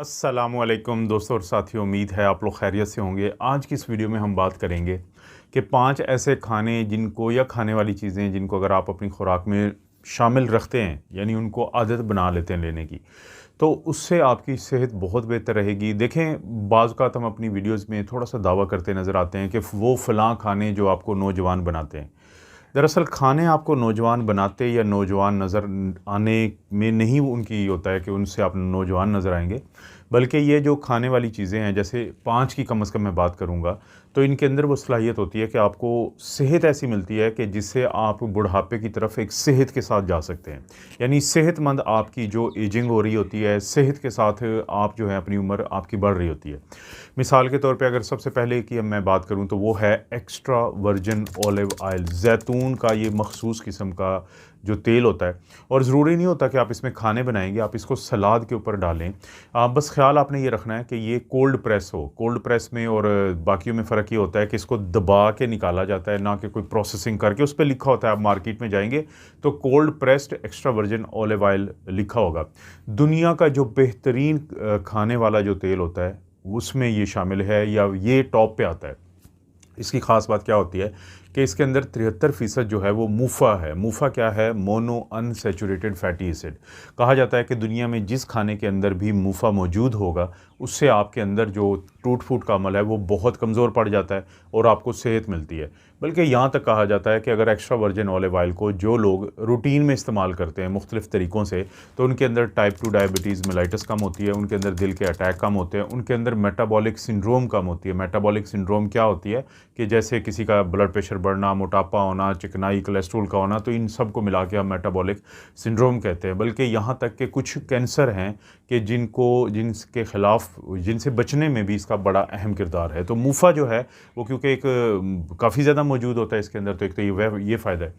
अस्सलामुअलैकुम दोस्तों और साथियों, उम्मीद है आप लोग खैरियत से होंगे। आज की इस वीडियो में हम बात करेंगे कि 5 ऐसे खाने जिनको या खाने वाली चीज़ें जिनको अगर आप अपनी खुराक में शामिल रखते हैं, यानी उनको आदत बना लेते हैं लेने की, तो उससे आपकी सेहत बहुत बेहतर रहेगी। देखें, बाज़ औक़ात हम अपनी वीडियोज़ में थोड़ा-सा दावा करते नज़र आते हैं कि वो फ़लाँ खाने जो आपको नौजवान बनाते हैं। दरअसल खाने आपको नौजवान बनाते या नौजवान नज़र आने में नहीं उनकी होता है कि उनसे आप नौजवान नज़र आएँगे, बल्कि ये जो खाने वाली चीज़ें हैं, जैसे 5 की कम से कम मैं बात करूँगा, तो इनके अंदर वो सलाहियत होती है कि आपको सेहत ऐसी मिलती है कि जिससे आप बुढ़ापे की तरफ एक सेहत के साथ जा सकते हैं। यानी सेहतमंद आपकी जो एजिंग हो रही होती है, सेहत के साथ आप जो है अपनी उम्र आपकी बढ़ रही होती है। मिसाल के तौर पे अगर सबसे पहले की मैं बात करूँ तो वो है एक्स्ट्रा वर्जिन ऑलिव ऑयल। ज़ैतून का ये मख़सूस किस्म का जो तेल होता है, और ज़रूरी नहीं होता कि आप इसमें खाने बनाएँगे, आप इसको सलाद के ऊपर डालें। बस ख़्याल आपने ये रखना है कि ये कोल्ड प्रेस हो। कोल्ड प्रेस में और बाकियों में फ़र्क ये होता है कि इसको दबा के निकाला जाता है, ना कि कोई प्रोसेसिंग करके। उस पे लिखा होता है, आप मार्केट में जाएँगे तो cold pressed extra virgin olive oil लिखा होगा। दुनिया का जो बेहतरीन खाने वाला जो तेल होता है, उसमें ये शामिल है या ये टॉप पे आता है। इसकी ख़ास बात क्या होती है कि इसके अंदर 73% जो है वो मूफ़ा है। मूफ़ा क्या है? Mono unsaturated fatty acid. कहा जाता है कि दुनिया में जिस खाने के अंदर भी मूफ़ा मौजूद होगा, उससे आपके अंदर जो टूट-फूट का अमल है वो बहुत कमज़ोर पड़ जाता है और आपको सेहत मिलती है। बल्कि यहाँ तक कहा जाता है कि अगर एक्स्ट्रा वर्जिन ऑलिव ऑयल को जो लोग रूटीन में इस्तेमाल करते हैं मुख्तलिफ़ तरीक़ों से, तो उनके अंदर टाइप 2 डायबिटीज़ मेलाइटिस कम होती है, उनके अंदर दिल के अटैक कम होते हैं, उनके अंदर मेटाबॉलिक सिंड्रोम कम होती है। मेटाबॉलिक सिंड्रोम क्या होती है कि जैसे किसी का ब्लड प्रेशर बढ़ना, मोटापा होना, चिकनाई, कोलेस्ट्रॉल का होना, तो इन सब को मिला के हम मेटाबॉलिक सिंड्रोम कहते हैं। बल्कि यहाँ तक कि कुछ कैंसर हैं कि जिनके ख़िलाफ़ जिनसे बचने में भी इसका बड़ा अहम किरदार है। तो मूफ़ा जो है वो क्योंकि एक काफ़ी ज़्यादा मौजूद होता है इसके अंदर, तो एक तो ये फ़ायदा है।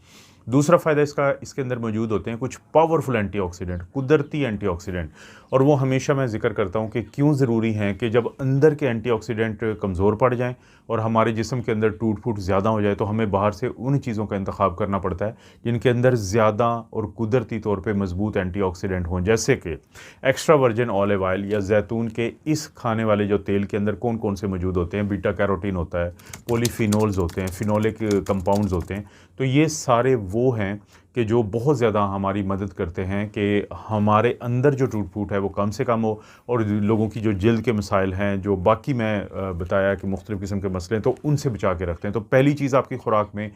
दूसरा फ़ायदा इसके अंदर मौजूद होते हैं कुछ पावरफुल एंटीऑक्सीडेंट, कुदरती एंटीऑक्सीडेंट। और वो हमेशा मैं ज़िक्र करता हूँ कि क्यों ज़रूरी हैं कि जब अंदर के एंटीऑक्सीडेंट कमज़ोर पड़ जाएँ और हमारे जिस्म के अंदर टूट-फूट ज़्यादा हो जाए, तो हमें बाहर से उन चीज़ों का इंतख़ाब करना पड़ता है जिनके अंदर ज़्यादा और कुदरती तौर पे मज़बूत एंटीऑक्सीडेंट हों। जैसे कि एक्स्ट्रा वर्जिन ऑलिव ऑयल या ज़ैतून के इस खाने वाले जो तेल के अंदर कौन-कौन से मौजूद होते हैं? बीटा कैरोटीन होता है, पॉलीफिनोल्स होते हैं, फिनोलिक कंपाउंड्स होते हैं। तो ये सारे वो हैं कि जो बहुत ज़्यादा हमारी मदद करते हैं कि हमारे अंदर जो टूट-फूट है वो कम से कम हो, और लोगों की जो जल्द के मसाइल हैं, जो बाकी मैं बताया कि मुख्तलिफ़ किस्म के मसले हैं, तो उनसे बचा के रखते हैं। तो पहली चीज़ आपकी खुराक में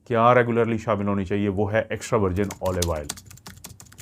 क्या रेगुलरली शामिल होनी चाहिए, वो है एक्स्ट्रा वर्जिन ऑलिव ऑयल।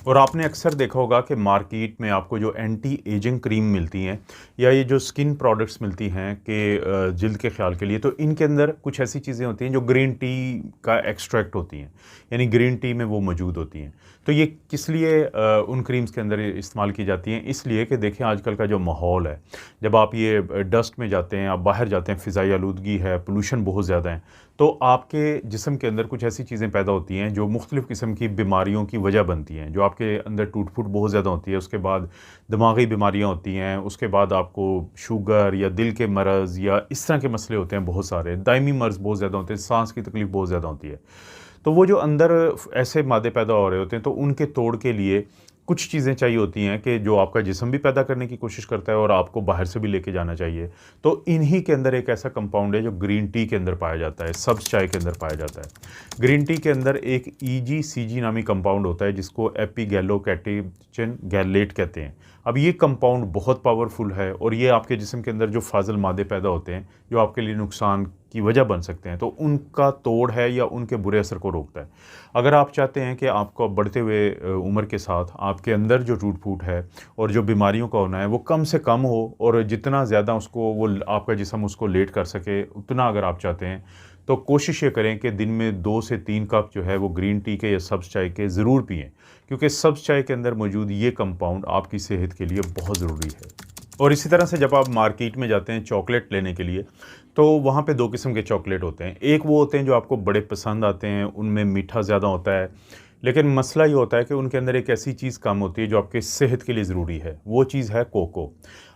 और आपने अक्सर देखा होगा कि मार्केट में आपको जो एंटी एजिंग क्रीम मिलती हैं या ये जो स्किन प्रोडक्ट्स मिलती हैं कि जल्द के ख्याल के लिए, तो इनके अंदर कुछ ऐसी चीज़ें होती हैं जो ग्रीन टी का एक्सट्रैक्ट होती हैं, यानी ग्रीन टी में वो मौजूद होती हैं। तो ये किस लिए उन क्रीम्स के अंदर इस्तेमाल की जाती हैं? इसलिए कि देखें, आजकल का जो माहौल है, जब आप ये डस्ट में जाते हैं, आप बाहर जाते हैं, फ़िज़ाई आलूदगी है, पोल्यूशन बहुत ज़्यादा है, तो आपके जिस्म के अंदर कुछ ऐसी चीज़ें पैदा होती हैं जो मुख्तलिफ़ किस्म की बीमारियों की वजह बनती हैं। जो आपके अंदर टूट-फूट बहुत ज़्यादा होती है, उसके बाद दिमागी बीमारियाँ होती हैं, उसके बाद आपको शुगर या दिल के मर्ज़ या इस तरह के मसले होते हैं बहुत सारे, दायमी मर्ज़ बहुत ज़्यादा होते हैं, साँस की तकलीफ़ बहुत ज़्यादा होती है। तो वो जो अंदर ऐसे मादे पैदा हो रहे होते हैं, तो उनके तोड़ के लिए कुछ चीज़ें चाहिए होती हैं कि जो आपका जिस्म भी पैदा करने की कोशिश करता है और आपको बाहर से भी लेके जाना चाहिए। तो इन्हीं के अंदर एक ऐसा कंपाउंड है जो ग्रीन टी के अंदर पाया जाता है, सब्ज़ चाय के अंदर पाया जाता है। ग्रीन टी के अंदर एक ईजीसीजी नामी कंपाउंड होता है जिसको एपिगैलोकैटेचिन गैलेट कहते हैं। अब ये कंपाउंड बहुत पावरफुल है और ये आपके जिस्म के अंदर जो फाज़िल मादे पैदा होते हैं, जो आपके लिए नुकसान की वजह बन सकते हैं, तो उनका तोड़ है या उनके बुरे असर को रोकता है। अगर आप चाहते हैं कि आपको बढ़ते हुए उम्र के साथ आपके अंदर जो टूट-फूट है और जो बीमारियों का होना है वो कम से कम हो, और जितना ज़्यादा उसको वो आपका जिस्म उसको लेट कर सके, उतना अगर आप चाहते हैं, तो कोशिश ये करें कि दिन में 2 से 3 कप जो है वो ग्रीन टी के या सब्ज़ चाय के ज़रूर पिएँ, क्योंकि सब्ज़ चाय के अंदर मौजूद ये कंपाउंड आपकी सेहत के लिए बहुत ज़रूरी है। और इसी तरह से जब आप मार्केट में जाते हैं चॉकलेट लेने के लिए, तो वहाँ पे 2 किस्म के चॉकलेट होते हैं। एक वो होते हैं जो आपको बड़े पसंद आते हैं, उनमें मीठा ज़्यादा होता है, लेकिन मसला ये होता है कि उनके अंदर एक ऐसी चीज़ कम होती है जो आपकी सेहत के लिए ज़रूरी है, वो चीज़ है कोको।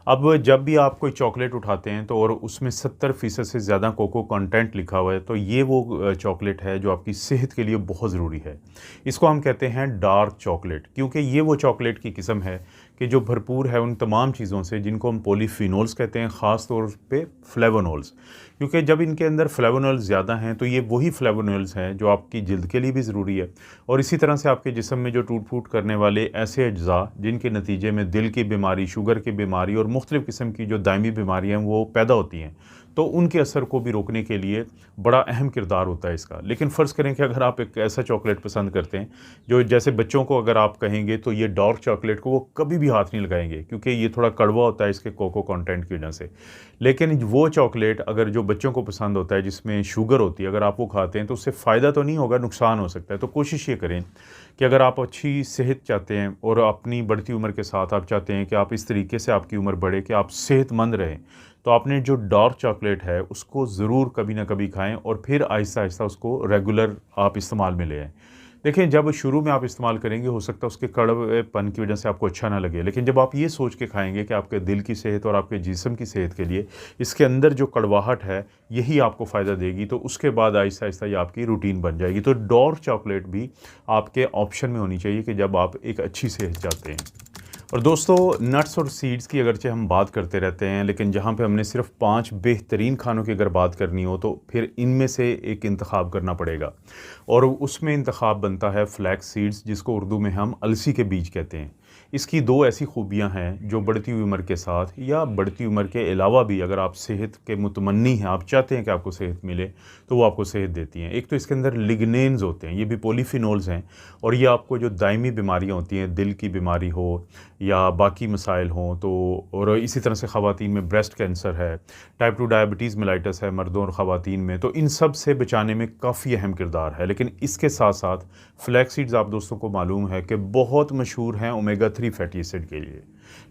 अब जब भी आप कोई चॉकलेट उठाते हैं तो और उसमें 70% से ज़्यादा कोको कंटेंट लिखा हुआ है, तो ये वो चॉकलेट है जो आपकी सेहत के लिए बहुत ज़रूरी है। इसको हम कहते हैं डार्क चॉकलेट, क्योंकि ये वो चॉकलेट की किस्म है कि जो भरपूर है उन तमाम चीज़ों से जिनको हम पॉलीफिनोल्स कहते हैं, ख़ास तौर पे फ्लेवोनोल्स। क्योंकि जब इनके अंदर फ्लेवोनोल्स ज़्यादा हैं तो ये वही फ्लेवोनोल्स हैं जो आपकी जल्द के लिए भी ज़रूरी है, और इसी तरह से आपके जिस्म में जो टूट-फूट करने वाले ऐसे अज्जा जिनके नतीजे में दिल की बीमारी, शुगर की बीमारी और मुख्तलिफ़ किस्म की जो दायमी बीमारियाँ हैं वो पैदा होती हैं, तो उनके असर को भी रोकने के लिए बड़ा अहम किरदार होता है इसका। लेकिन फ़र्ज़ करें कि अगर आप एक ऐसा चॉकलेट पसंद करते हैं जो, जैसे बच्चों को अगर आप कहेंगे तो ये डार्क चॉकलेट को वो कभी भी हाथ नहीं लगाएंगे, क्योंकि ये थोड़ा कड़वा होता है इसके कोको कंटेंट की वजह से। लेकिन वो चॉकलेट अगर जो बच्चों को पसंद होता है जिसमें शुगर होती है, अगर आप वो खाते हैं तो उससे फ़ायदा तो नहीं होगा, नुकसान हो सकता है। तो कोशिश ये करें कि अगर आप अच्छी सेहत चाहते हैं और अपनी बढ़ती उम्र के साथ आप चाहते हैं कि आप इस तरीके से आपकी उम्र बढ़े कि आप सेहतमंद रहें, तो आपने जो डार्क चॉकलेट है उसको ज़रूर कभी ना कभी खाएं और फिर आहिस्ता आहिस्ता उसको रेगुलर आप इस्तेमाल में ले आएँ। देखें, जब शुरू में आप इस्तेमाल करेंगे हो सकता है उसके कड़वेपन की वजह से आपको अच्छा ना लगे, लेकिन जब आप ये सोच के खाएंगे कि आपके दिल की सेहत और आपके जिस्म की सेहत के लिए इसके अंदर जो कड़वाहट है यही आपको फ़ायदा देगी, तो उसके बाद आहिस्ता आहिस्ता ये आपकी रूटीन बन जाएगी। तो डार्क चॉकलेट भी आपके ऑप्शन में होनी चाहिए कि जब आप एक अच्छी सेहत चाहते हैं। और दोस्तों, नट्स और सीड्स की अगरचे हम बात करते रहते हैं, लेकिन जहाँ पे हमने सिर्फ 5 बेहतरीन खानों की अगर बात करनी हो तो फिर इनमें से एक इंतखाब करना पड़ेगा, और उसमें इंतखाब बनता है फ्लैक्स सीड्स, जिसको उर्दू में हम अलसी के बीज कहते हैं। इसकी दो ऐसी खूबियाँ हैं जो बढ़ती हुई उम्र के साथ या बढ़ती उम्र के अलावा भी, अगर आप सेहत के मुतमन्नी हैं, आप चाहते हैं कि आपको सेहत मिले, तो वो आपको सेहत देती हैं। एक तो इसके अंदर लिग्नेन्स होते हैं, ये भी पॉलीफिनोल्स हैं, और ये आपको जो दायमी बीमारियाँ होती हैं, दिल की बीमारी हो या बाकी मसाइल हों, तो और इसी तरह से ख़वातीन में ब्रेस्ट कैंसर है, टाइप 2 डायबिटीज़ मेलाइटस है मर्दों और ख़वातीन में, तो इन सब से बचाने में काफ़ी अहम किरदार है। लेकिन इसके साथ साथ फ्लैक्स सीड्स आप दोस्तों को मालूम है कि बहुत मशहूर हैं ओमेगा 3 फैटी एसिड के लिए,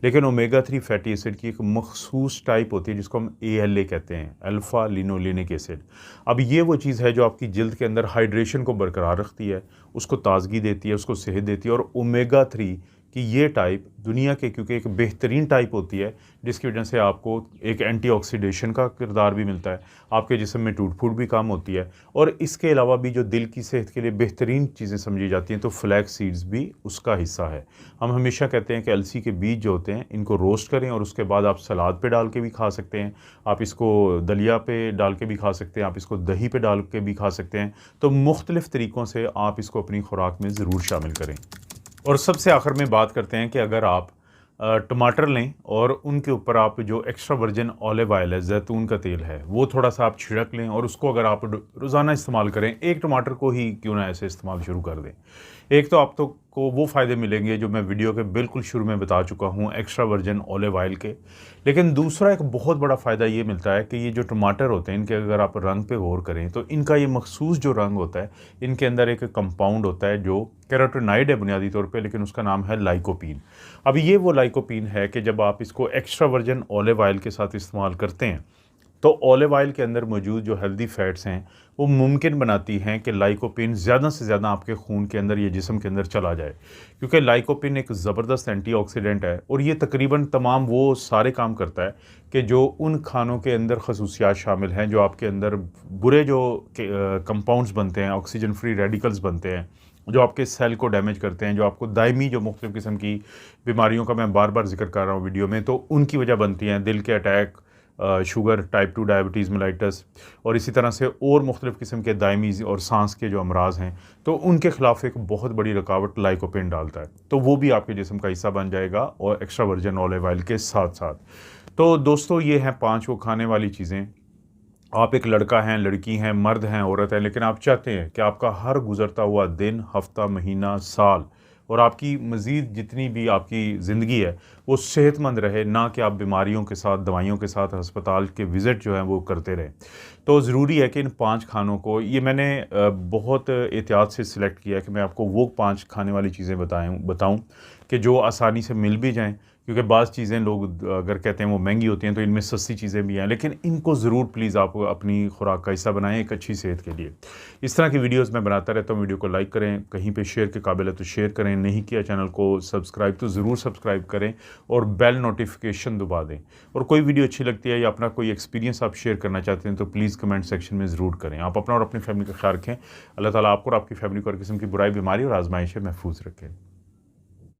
लेकिन ओमेगा 3 फैटी एसिड की एक मखसूस टाइप होती है जिसको हम ALA कहते हैं, अल्फ़ा लिनोलेनिक एसिड। अब ये वो चीज़ है जो आपकी जल्द के अंदर हाइड्रेशन को बरकरार रखती है, उसको ताज़गी देती है, उसको सेहत देती है, और ओमेगा 3 कि ये टाइप दुनिया के, क्योंकि एक बेहतरीन टाइप होती है जिसकी वजह से आपको एक एंटीऑक्सीडेशन का किरदार भी मिलता है, आपके जिस्म में टूट-फूट भी कम होती है, और इसके अलावा भी जो दिल की सेहत के लिए बेहतरीन चीज़ें समझी जाती हैं, तो फ्लैक्स सीड्स भी उसका हिस्सा है। हम हमेशा कहते हैं कि अलसी के बीज जो होते हैं इनको रोस्ट करें और उसके बाद आप सलाद पे डाल के भी खा सकते हैं, आप इसको दलिया पे डाल के भी खा सकते हैं, आप इसको दही पे डाल के भी खा सकते हैं। तो मुख्तलिफ़ तरीक़ों से आप इसको अपनी खुराक में ज़रूर शामिल करें। और सबसे आखिर में बात करते हैं कि अगर आप टमाटर लें और उनके ऊपर आप जो एक्स्ट्रा वर्जिन ऑलिव ऑयल है, जैतून का तेल है, वो थोड़ा सा आप छिड़क लें और उसको अगर आप रोज़ाना इस्तेमाल करें, एक टमाटर को ही क्यों ना ऐसे इस्तेमाल शुरू कर दें, एक तो आप तो को वो फ़ायदे मिलेंगे जो मैं वीडियो के बिल्कुल शुरू में बता चुका हूँ एक्स्ट्रा वर्जिन ऑलिव ऑयल के, लेकिन दूसरा एक बहुत बड़ा फ़ायदा ये मिलता है कि ये जो टमाटर होते हैं इनके अगर आप रंग पे गौर करें तो इनका ये मखसूस जो रंग होता है, इनके अंदर एक कंपाउंड होता है जो कैरोटीनॉइड है बुनियादी तौर पे, लेकिन उसका नाम है लाइकोपीन। अब ये वो लाइकोपीन है कि जब आप इसको एक्स्ट्रा वर्जिन ऑलिव ऑयल के साथ इस्तेमाल करते हैं तो ऑलिव ऑयल के अंदर मौजूद जो हेल्दी फैट्स हैं वो मुमकिन बनाती हैं कि लाइकोपीन ज़्यादा से ज़्यादा आपके खून के अंदर, ये जिस्म के अंदर चला जाए, क्योंकि लाइकोपीन एक ज़बरदस्त एंटीऑक्सीडेंट है और ये तकरीबन तमाम वो सारे काम करता है कि जो उन खानों के अंदर खसूसियात शामिल हैं जो आपके अंदर बुरे जो कंपाउंड्स बनते हैं, ऑक्सीजन फ्री रेडिकल्स बनते हैं, जो आपके सेल को डैमेज करते हैं, जो आपको दायमी जो मुख्तलिफ़ किस्म की बीमारियों का मैं बार बार जिक्र कर रहा हूँ वीडियो में, तो उनकी वजह बनती हैं दिल के attack, sugar, type 2 diabetes mellitus और इसी तरह से और मुख्तलिफ़ किस्म के दायमी और सांस के जो अमराज हैं, तो उनके ख़िलाफ़ एक बहुत बड़ी रुकावट लाइकोपीन डालता है, तो वो भी आपके जिस्म का हिस्सा बन जाएगा और एक्स्ट्रा वर्जिन ऑलिव ऑयल के साथ साथ। तो दोस्तों, ये हैं 5 वो खाने वाली चीज़ें। आप एक लड़का हैं, लड़की हैं, मर्द हैं, औरत हैं, लेकिन आप चाहते हैं कि आपका हर गुज़रता हुआ दिन, हफ़्ता, महीना, साल और आपकी मज़ीद जितनी भी आपकी ज़िंदगी है वो सेहतमंद रहे, ना कि आप बीमारियों के साथ, दवाइयों के साथ अस्पताल के विज़िट जो हैं वो करते रहें। तो ज़रूरी है कि इन 5 खानों को, ये मैंने बहुत एहतियात से सिलेक्ट किया है कि मैं आपको वो 5 खाने वाली चीज़ें बताऊँ कि जो आसानी से मिल भी जाएँ, क्योंकि बाज़ चीज़ें लोग अगर कहते हैं वो महंगी होती हैं तो इनमें सस्ती चीज़ें भी हैं, लेकिन इनको ज़रूर प्लीज़ आप अपनी खुराक का हिस्सा बनाएं एक अच्छी सेहत के लिए। इस तरह की वीडियोस मैं बनाता रहता हूँ। वीडियो को लाइक करें, कहीं पे शेयर के काबिल है तो शेयर करें, नहीं किया चैनल को सब्सक्राइब तो ज़रूर सब्सक्राइब करें और बेल नोटिफिकेशन दबा दें। और कोई वीडियो अच्छी लगती है या अपना कोई एक्सपीरियंस आप शेयर करना चाहते हैं तो प्लीज़ कमेंट सेक्शन में ज़रूर करें। आप अपना और अपनी फैमिली का ख्याल रखें। अल्लाह ताला आपको और आपकी फैमिली को हर किस्म की बुराई, बीमारी और आजमाइश से महफूज रखें।